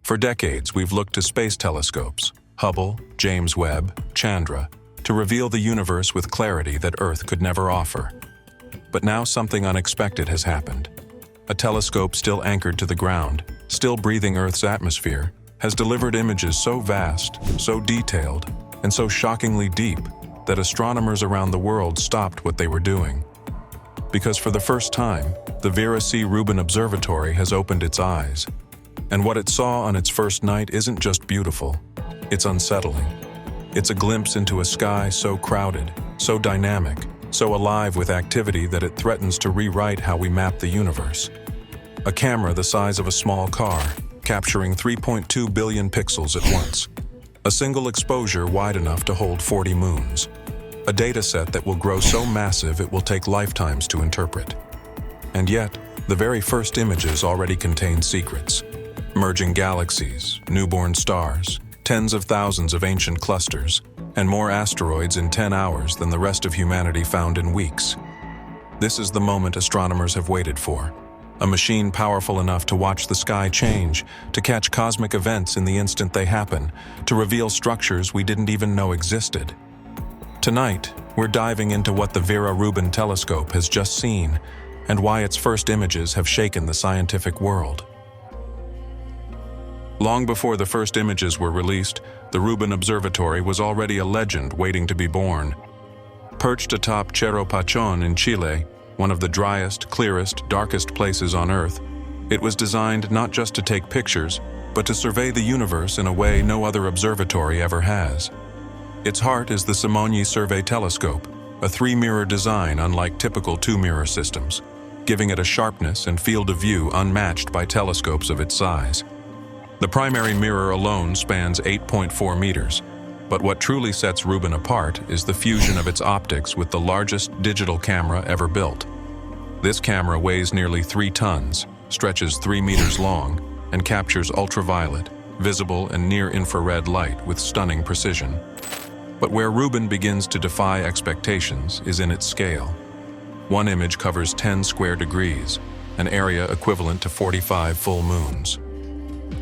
For decades, we've looked to space telescopes, Hubble, James Webb, Chandra, to reveal the universe with clarity that Earth could never offer. But now something unexpected has happened. A telescope still anchored to the ground, still breathing Earth's atmosphere, has delivered images so vast, so detailed, and so shockingly deep that astronomers around the world stopped what they were doing. Because for the first time, the Vera C. Rubin Observatory has opened its eyes. And what it saw on its first night isn't just beautiful, it's unsettling. It's a glimpse into a sky so crowded, so dynamic, so alive with activity that it threatens to rewrite how we map the universe. A camera the size of a small car, capturing 3.2 billion pixels at once. A single exposure wide enough to hold 40 moons. A dataset that will grow so massive it will take lifetimes to interpret. And yet, the very first images already contain secrets. Merging galaxies, newborn stars, tens of thousands of ancient clusters, and more asteroids in 10 hours than the rest of humanity found in weeks. This is the moment astronomers have waited for. A machine powerful enough to watch the sky change, to catch cosmic events in the instant they happen, to reveal structures we didn't even know existed. Tonight, we're diving into what the Vera Rubin telescope has just seen, and why its first images have shaken the scientific world. Long before the first images were released, the Rubin Observatory was already a legend waiting to be born. Perched atop Cerro Pachon in Chile, one of the driest, clearest, darkest places on Earth, it was designed not just to take pictures, but to survey the universe in a way no other observatory ever has. Its heart is the Simony Survey Telescope, a 3-mirror design unlike typical 2-mirror systems, giving it a sharpness and field of view unmatched by telescopes of its size. The primary mirror alone spans 8.4 meters, but what truly sets Rubin apart is the fusion of its optics with the largest digital camera ever built. This camera weighs nearly 3 tons, stretches 3 meters long, and captures ultraviolet, visible and near-infrared light with stunning precision. But where Rubin begins to defy expectations is in its scale. One image covers 10 square degrees, an area equivalent to 45 full moons.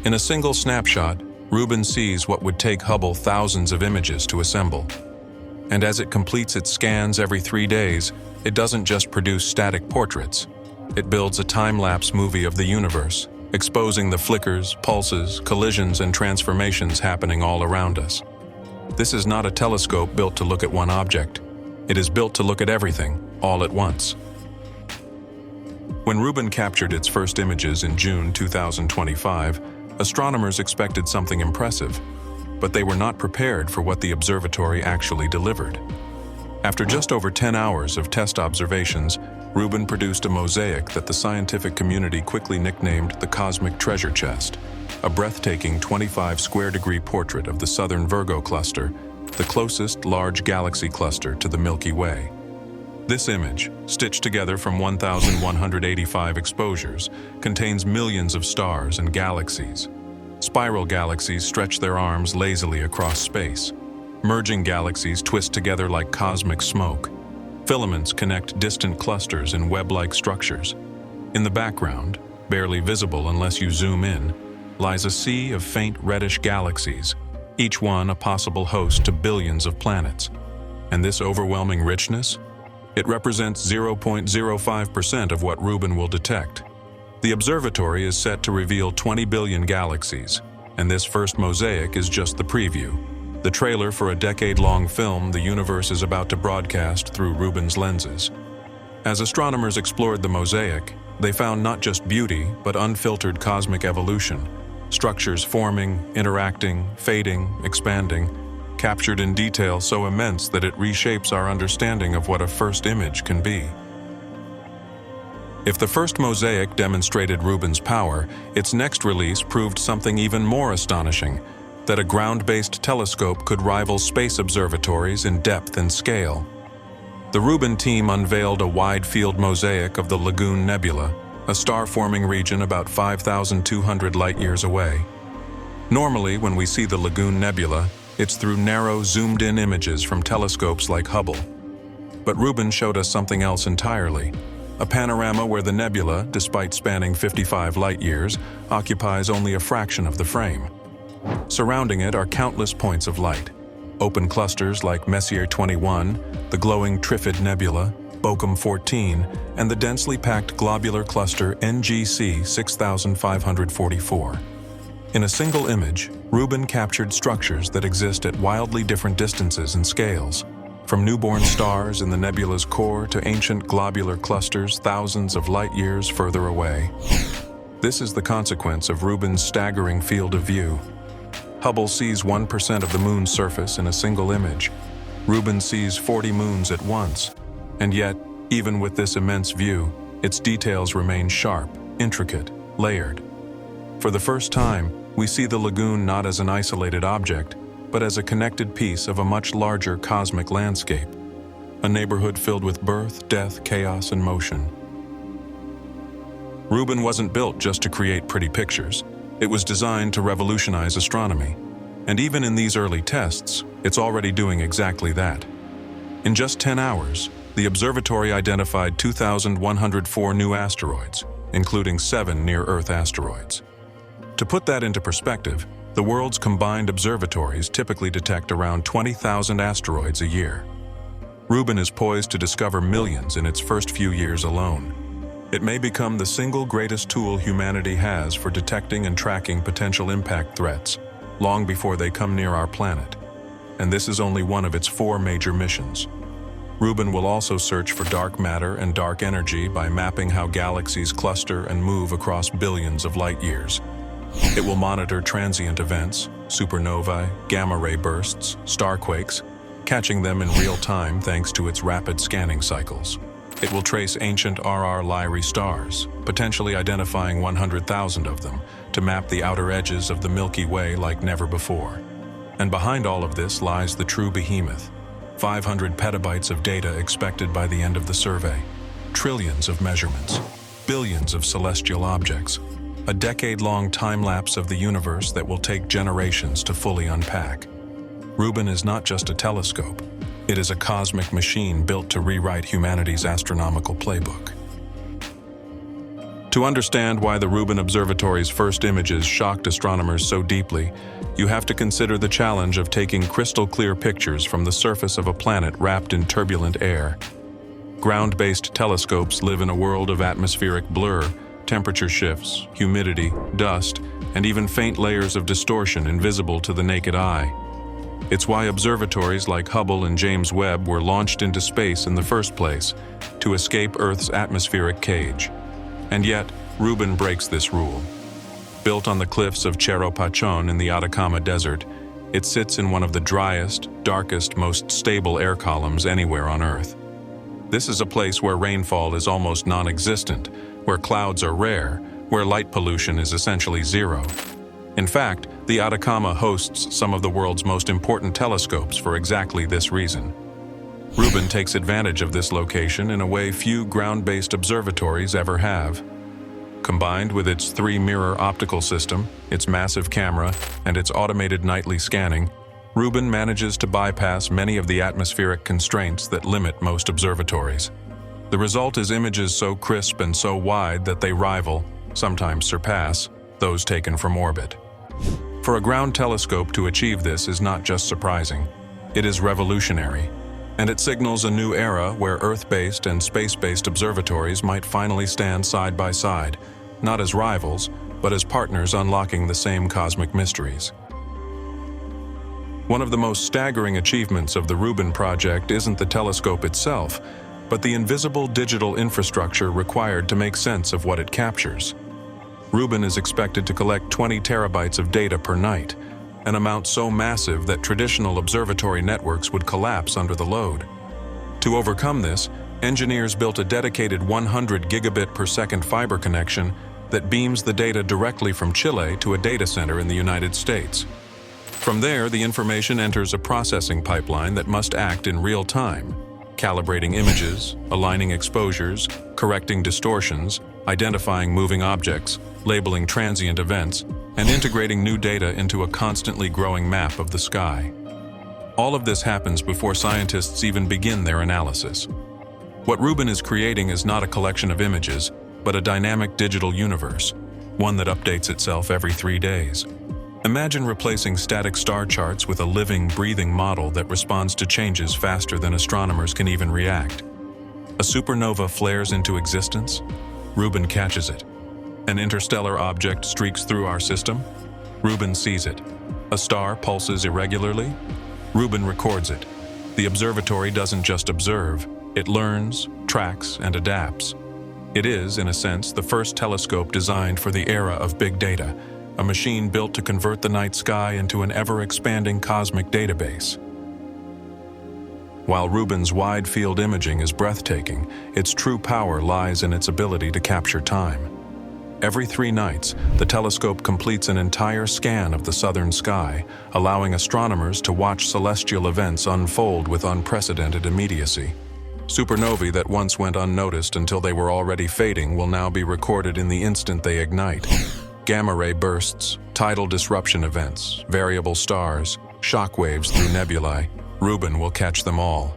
In a single snapshot, Rubin sees what would take Hubble thousands of images to assemble. And as it completes its scans every 3 days, it doesn't just produce static portraits. It builds a time-lapse movie of the universe, exposing the flickers, pulses, collisions, and transformations happening all around us. This is not a telescope built to look at one object. It is built to look at everything, all at once. When Rubin captured its first images in June 2025, astronomers expected something impressive, but they were not prepared for what the observatory actually delivered. After just over 10 hours of test observations, Rubin produced a mosaic that the scientific community quickly nicknamed the Cosmic Treasure Chest, a breathtaking 25 square degree portrait of the southern Virgo cluster, the closest large galaxy cluster to the Milky Way. This image, stitched together from 1,185 exposures, contains millions of stars and galaxies. Spiral galaxies stretch their arms lazily across space. Merging galaxies twist together like cosmic smoke. Filaments connect distant clusters in web-like structures. In the background, barely visible unless you zoom in, lies a sea of faint reddish galaxies, each one a possible host to billions of planets. And this overwhelming richness? It represents 0.05% of what Rubin will detect. The observatory is set to reveal 20 billion galaxies, and this first mosaic is just the preview, the trailer for a decade-long film the universe is about to broadcast through Rubin's lenses. As astronomers explored the mosaic, they found not just beauty, but unfiltered cosmic evolution, structures forming, interacting, fading, expanding, captured in detail so immense that it reshapes our understanding of what a first image can be. If the first mosaic demonstrated Rubin's power, its next release proved something even more astonishing, that a ground-based telescope could rival space observatories in depth and scale. The Rubin team unveiled a wide-field mosaic of the Lagoon Nebula, a star-forming region about 5,200 light-years away. Normally, when we see the Lagoon Nebula, it's through narrow, zoomed-in images from telescopes like Hubble. But Rubin showed us something else entirely, a panorama where the nebula, despite spanning 55 light-years, occupies only a fraction of the frame. Surrounding it are countless points of light, open clusters like Messier 21, the glowing Trifid Nebula, Bochum 14, and the densely packed globular cluster NGC 6544. In a single image, Rubin captured structures that exist at wildly different distances and scales, from newborn stars in the nebula's core to ancient globular clusters thousands of light-years further away. This is the consequence of Rubin's staggering field of view. Hubble sees 1% of the moon's surface in a single image. Rubin sees 40 moons at once. And yet, even with this immense view, its details remain sharp, intricate, layered. For the first time, we see the lagoon not as an isolated object, but as a connected piece of a much larger cosmic landscape, a neighborhood filled with birth, death, chaos, and motion. Rubin wasn't built just to create pretty pictures. It was designed to revolutionize astronomy. And even in these early tests, it's already doing exactly that. In just 10 hours, the observatory identified 2,104 new asteroids, including 7 near-Earth asteroids. To put that into perspective, the world's combined observatories typically detect around 20,000 asteroids a year. Rubin is poised to discover millions in its first few years alone. It may become the single greatest tool humanity has for detecting and tracking potential impact threats, long before they come near our planet. And this is only one of its 4 major missions. Rubin will also search for dark matter and dark energy by mapping how galaxies cluster and move across billions of light-years. It will monitor transient events, supernovae, gamma-ray bursts, starquakes, catching them in real time thanks to its rapid scanning cycles. It will trace ancient RR Lyrae stars, potentially identifying 100,000 of them, to map the outer edges of the Milky Way like never before. And behind all of this lies the true behemoth. 500 petabytes of data expected by the end of the survey, trillions of measurements, billions of celestial objects, a decade-long time-lapse of the universe that will take generations to fully unpack. Rubin is not just a telescope. It is a cosmic machine built to rewrite humanity's astronomical playbook. To understand why the Rubin Observatory's first images shocked astronomers so deeply, you have to consider the challenge of taking crystal-clear pictures from the surface of a planet wrapped in turbulent air. Ground-based telescopes live in a world of atmospheric blur, temperature shifts, humidity, dust, and even faint layers of distortion invisible to the naked eye. It's why observatories like Hubble and James Webb were launched into space in the first place, to escape Earth's atmospheric cage. And yet, Rubin breaks this rule. Built on the cliffs of Cerro Pachon in the Atacama Desert, it sits in one of the driest, darkest, most stable air columns anywhere on Earth. This is a place where rainfall is almost non-existent, where clouds are rare, where light pollution is essentially zero. In fact, the Atacama hosts some of the world's most important telescopes for exactly this reason. Rubin takes advantage of this location in a way few ground-based observatories ever have. Combined with its 3-mirror optical system, its massive camera, and its automated nightly scanning, Rubin manages to bypass many of the atmospheric constraints that limit most observatories. The result is images so crisp and so wide that they rival, sometimes surpass, those taken from orbit. For a ground telescope to achieve this is not just surprising, it is revolutionary, and it signals a new era where Earth-based and space-based observatories might finally stand side by side, not as rivals, but as partners unlocking the same cosmic mysteries. One of the most staggering achievements of the Rubin project isn't the telescope itself, but the invisible digital infrastructure required to make sense of what it captures. Rubin is expected to collect 20 terabytes of data per night, an amount so massive that traditional observatory networks would collapse under the load. To overcome this, engineers built a dedicated 100 gigabit per second fiber connection that beams the data directly from Chile to a data center in the United States. From there, the information enters a processing pipeline that must act in real time, calibrating images, aligning exposures, correcting distortions, identifying moving objects, labeling transient events, and integrating new data into a constantly growing map of the sky. All of this happens before scientists even begin their analysis. What Rubin is creating is not a collection of images, but a dynamic digital universe, one that updates itself every 3 days. Imagine replacing static star charts with a living, breathing model that responds to changes faster than astronomers can even react. A supernova flares into existence, Rubin catches it. An interstellar object streaks through our system, Rubin sees it. A star pulses irregularly, Rubin records it. The observatory doesn't just observe, it learns, tracks, and adapts. It is, in a sense, the first telescope designed for the era of big data, a machine built to convert the night sky into an ever-expanding cosmic database. While Rubin's wide-field imaging is breathtaking, its true power lies in its ability to capture time. Every 3 nights, the telescope completes an entire scan of the southern sky, allowing astronomers to watch celestial events unfold with unprecedented immediacy. Supernovae that once went unnoticed until they were already fading will now be recorded in the instant they ignite. Gamma-ray bursts, tidal disruption events, variable stars, shockwaves through nebulae, Rubin will catch them all.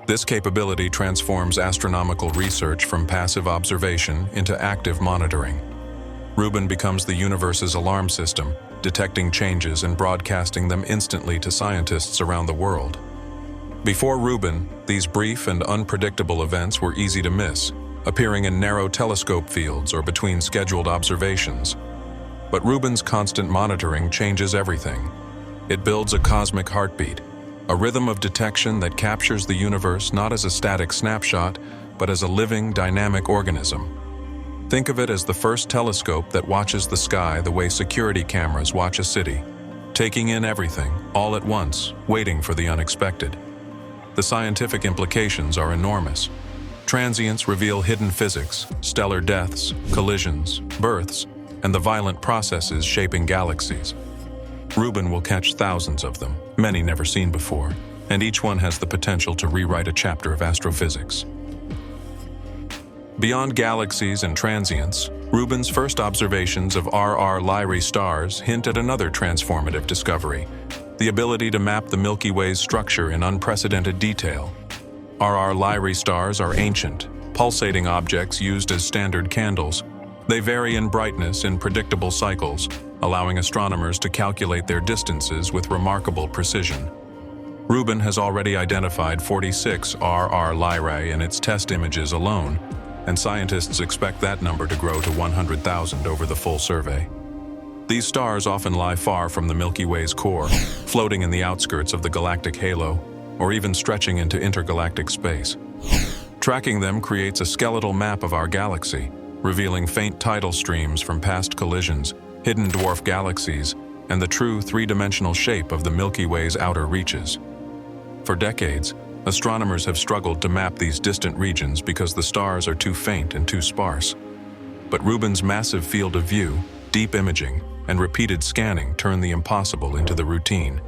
This capability transforms astronomical research from passive observation into active monitoring. Rubin becomes the universe's alarm system, detecting changes and broadcasting them instantly to scientists around the world. Before Rubin, these brief and unpredictable events were easy to miss, appearing in narrow telescope fields or between scheduled observations. But Rubin's constant monitoring changes everything. It builds a cosmic heartbeat, a rhythm of detection that captures the universe not as a static snapshot, but as a living, dynamic organism. Think of it as the first telescope that watches the sky the way security cameras watch a city, taking in everything, all at once, waiting for the unexpected. The scientific implications are enormous. Transients reveal hidden physics, stellar deaths, collisions, births, and the violent processes shaping galaxies. Rubin will catch thousands of them, many never seen before, and each one has the potential to rewrite a chapter of astrophysics. Beyond galaxies and transients, Rubin's first observations of RR Lyrae stars hint at another transformative discovery: the ability to map the Milky Way's structure in unprecedented detail. RR Lyrae stars are ancient, pulsating objects used as standard candles. They vary in brightness in predictable cycles, allowing astronomers to calculate their distances with remarkable precision. Rubin has already identified 46 RR Lyrae in its test images alone, and scientists expect that number to grow to 100,000 over the full survey. These stars often lie far from the Milky Way's core, floating in the outskirts of the galactic halo, or even stretching into intergalactic space. Tracking them creates a skeletal map of our galaxy, revealing faint tidal streams from past collisions, hidden dwarf galaxies, and the true 3-dimensional shape of the Milky Way's outer reaches. For decades, astronomers have struggled to map these distant regions because the stars are too faint and too sparse. But Rubin's massive field of view, deep imaging, and repeated scanning turn the impossible into the routine.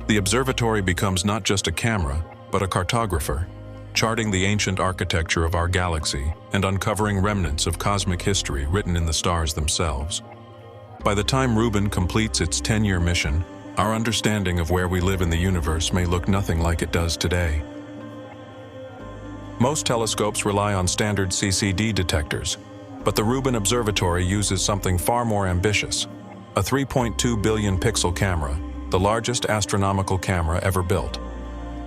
The observatory becomes not just a camera, but a cartographer, charting the ancient architecture of our galaxy and uncovering remnants of cosmic history written in the stars themselves. By the time Rubin completes its 10-year mission, our understanding of where we live in the universe may look nothing like it does today. Most telescopes rely on standard CCD detectors, but the Rubin Observatory uses something far more ambitious: a 3.2 billion pixel camera, the largest astronomical camera ever built.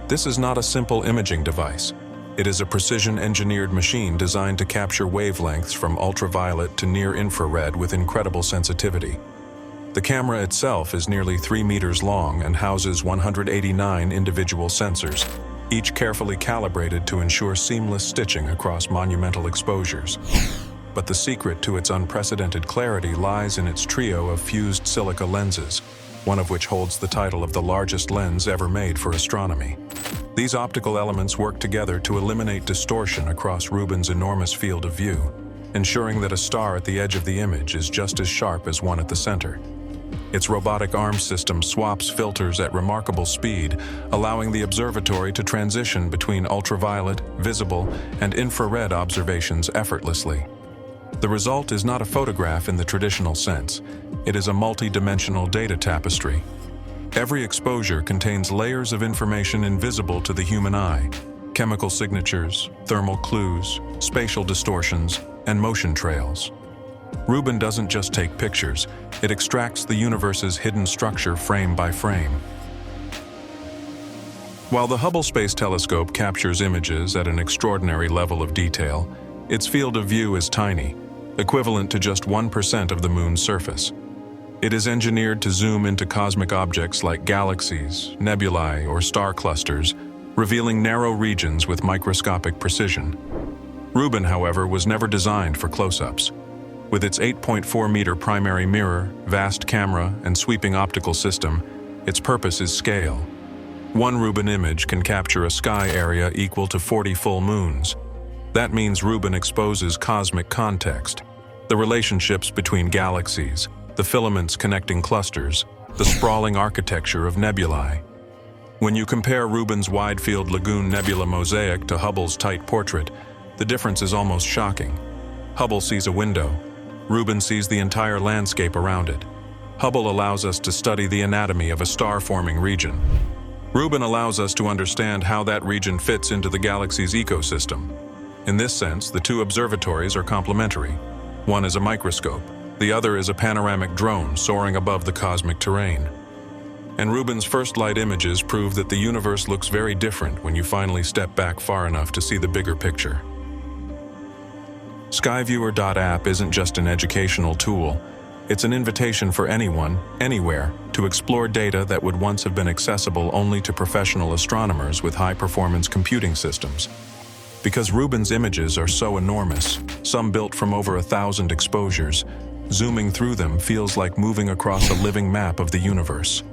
This is not a simple imaging device. It is a precision-engineered machine designed to capture wavelengths from ultraviolet to near-infrared with incredible sensitivity. The camera itself is nearly 3 meters long and houses 189 individual sensors, each carefully calibrated to ensure seamless stitching across monumental exposures. But the secret to its unprecedented clarity lies in its trio of fused silica lenses, one of which holds the title of the largest lens ever made for astronomy. These optical elements work together to eliminate distortion across Rubin's enormous field of view, ensuring that a star at the edge of the image is just as sharp as one at the center. Its robotic arm system swaps filters at remarkable speed, allowing the observatory to transition between ultraviolet, visible, and infrared observations effortlessly. The result is not a photograph in the traditional sense. It is a multi-dimensional data tapestry. Every exposure contains layers of information invisible to the human eye. chemical signatures, thermal clues, spatial distortions, and motion trails. Rubin doesn't just take pictures, it extracts the universe's hidden structure frame by frame. While the Hubble Space Telescope captures images at an extraordinary level of detail, its field of view is tiny, equivalent to just 1% of the Moon's surface. It is engineered to zoom into cosmic objects like galaxies, nebulae, or star clusters, revealing narrow regions with microscopic precision. Rubin, however, was never designed for close-ups. With its 8.4-meter primary mirror, vast camera, and sweeping optical system, its purpose is scale. One Rubin image can capture a sky area equal to 40 full moons. That means Rubin exposes cosmic context, the relationships between galaxies, the filaments connecting clusters, the sprawling architecture of nebulae. When you compare Rubin's wide-field Lagoon Nebula mosaic to Hubble's tight portrait, the difference is almost shocking. Hubble sees a window. Rubin sees the entire landscape around it. Hubble allows us to study the anatomy of a star-forming region. Rubin allows us to understand how that region fits into the galaxy's ecosystem. In this sense, the two observatories are complementary. One is a microscope, the other is a panoramic drone soaring above the cosmic terrain. And Rubin's first light images prove that the universe looks very different when you finally step back far enough to see the bigger picture. Skyviewer.app isn't just an educational tool. It's an invitation for anyone, anywhere, to explore data that would once have been accessible only to professional astronomers with high-performance computing systems. Because Rubin's images are so enormous, some built from over 1,000 exposures, zooming through them feels like moving across a living map of the universe.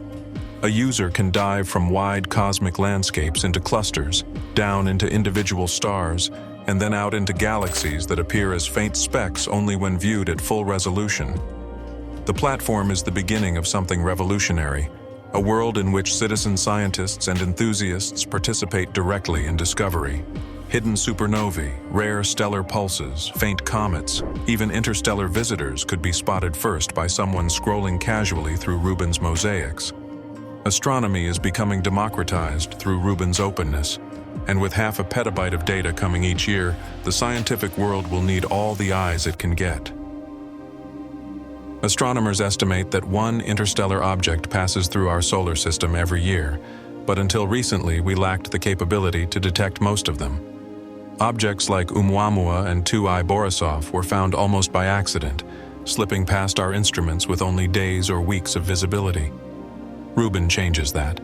A user can dive from wide cosmic landscapes into clusters, down into individual stars, and then out into galaxies that appear as faint specks only when viewed at full resolution. The platform is the beginning of something revolutionary, a world in which citizen scientists and enthusiasts participate directly in discovery. Hidden supernovae, rare stellar pulses, faint comets, even interstellar visitors could be spotted first by someone scrolling casually through Rubin's mosaics. Astronomy is becoming democratized through Rubin's openness, and with 0.5 petabyte of data coming each year, the scientific world will need all the eyes it can get. Astronomers estimate that one interstellar object passes through our solar system every year, but until recently we lacked the capability to detect most of them. Objects like Oumuamua and 2I Borisov were found almost by accident, slipping past our instruments with only days or weeks of visibility. Rubin changes that.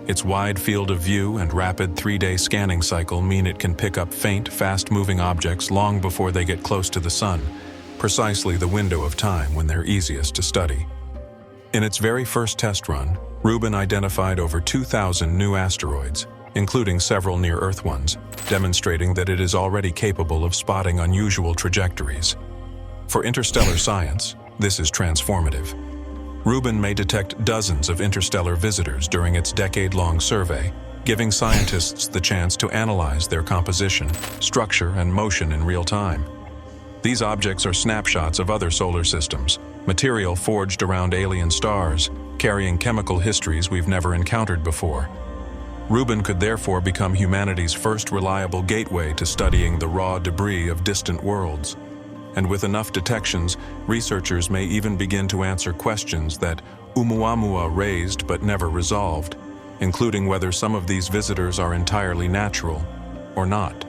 Its wide field of view and rapid 3-day scanning cycle mean it can pick up faint, fast-moving objects long before they get close to the sun, precisely the window of time when they're easiest to study. In its very first test run, Rubin identified over 2,000 new asteroids, including several near-Earth ones, demonstrating that it is already capable of spotting unusual trajectories. For interstellar science, this is transformative. Rubin may detect dozens of interstellar visitors during its decade-long survey, giving scientists the chance to analyze their composition, structure, and motion in real time. These objects are snapshots of other solar systems, material forged around alien stars, carrying chemical histories we've never encountered before. Rubin could therefore become humanity's first reliable gateway to studying the raw debris of distant worlds. And with enough detections, researchers may even begin to answer questions that Oumuamua raised but never resolved, including whether some of these visitors are entirely natural or not.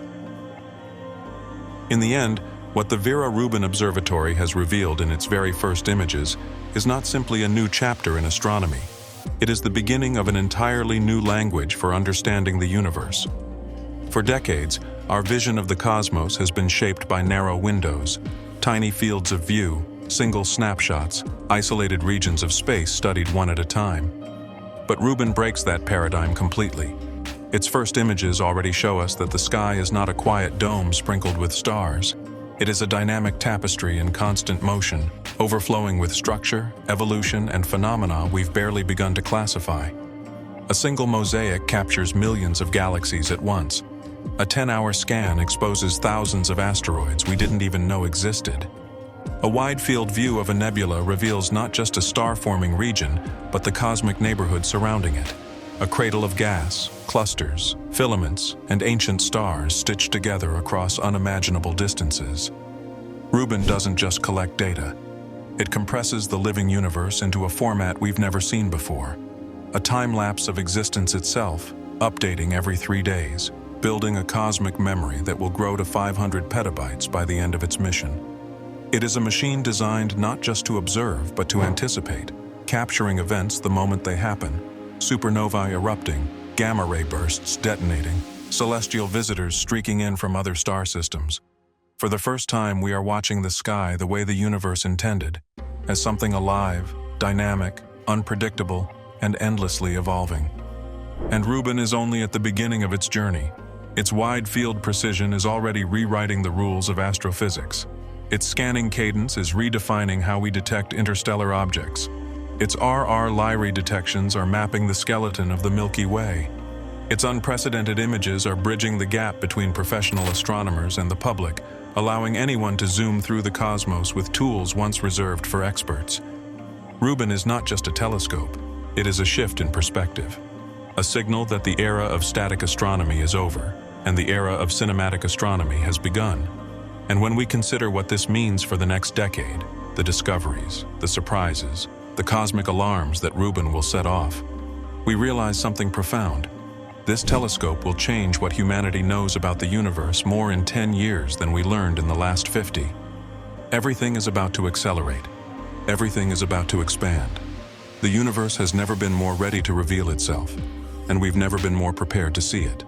In the end, what the Vera Rubin Observatory has revealed in its very first images is not simply a new chapter in astronomy. It is the beginning of an entirely new language for understanding the universe. For decades, our vision of the cosmos has been shaped by narrow windows, tiny fields of view, single snapshots, isolated regions of space studied one at a time. But Rubin breaks that paradigm completely. Its first images already show us that the sky is not a quiet dome sprinkled with stars. It is a dynamic tapestry in constant motion, overflowing with structure, evolution, and phenomena we've barely begun to classify. A single mosaic captures millions of galaxies at once. A 10-hour scan exposes thousands of asteroids we didn't even know existed. A wide-field view of a nebula reveals not just a star-forming region, but the cosmic neighborhood surrounding it. A cradle of gas, clusters, filaments, and ancient stars stitched together across unimaginable distances. Rubin doesn't just collect data. It compresses the living universe into a format we've never seen before. A time-lapse of existence itself, updating every 3 days, building a cosmic memory that will grow to 500 petabytes by the end of its mission. It is a machine designed not just to observe, but to anticipate, capturing events the moment they happen. Supernovae erupting, gamma-ray bursts detonating, celestial visitors streaking in from other star systems. For the first time, we are watching the sky the way the universe intended, as something alive, dynamic, unpredictable, and endlessly evolving. And Rubin is only at the beginning of its journey. Its wide-field precision is already rewriting the rules of astrophysics. Its scanning cadence is redefining how we detect interstellar objects. Its RR Lyrae detections are mapping the skeleton of the Milky Way. Its unprecedented images are bridging the gap between professional astronomers and the public, allowing anyone to zoom through the cosmos with tools once reserved for experts. Rubin is not just a telescope, it is a shift in perspective. A signal that the era of static astronomy is over, and the era of cinematic astronomy has begun. And when we consider what this means for the next decade, the discoveries, the surprises, the cosmic alarms that Rubin will set off, we realize something profound. This telescope will change what humanity knows about the universe more in 10 years than we learned in the last 50. Everything is about to accelerate. Everything is about to expand. The universe has never been more ready to reveal itself, and we've never been more prepared to see it.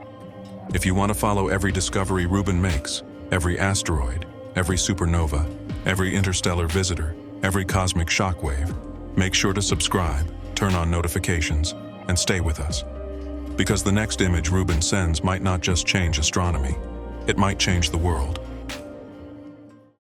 If you want to follow every discovery Rubin makes, every asteroid, every supernova, every interstellar visitor, every cosmic shockwave, make sure to subscribe, turn on notifications, and stay with us. Because the next image Rubin sends might not just change astronomy, it might change the world.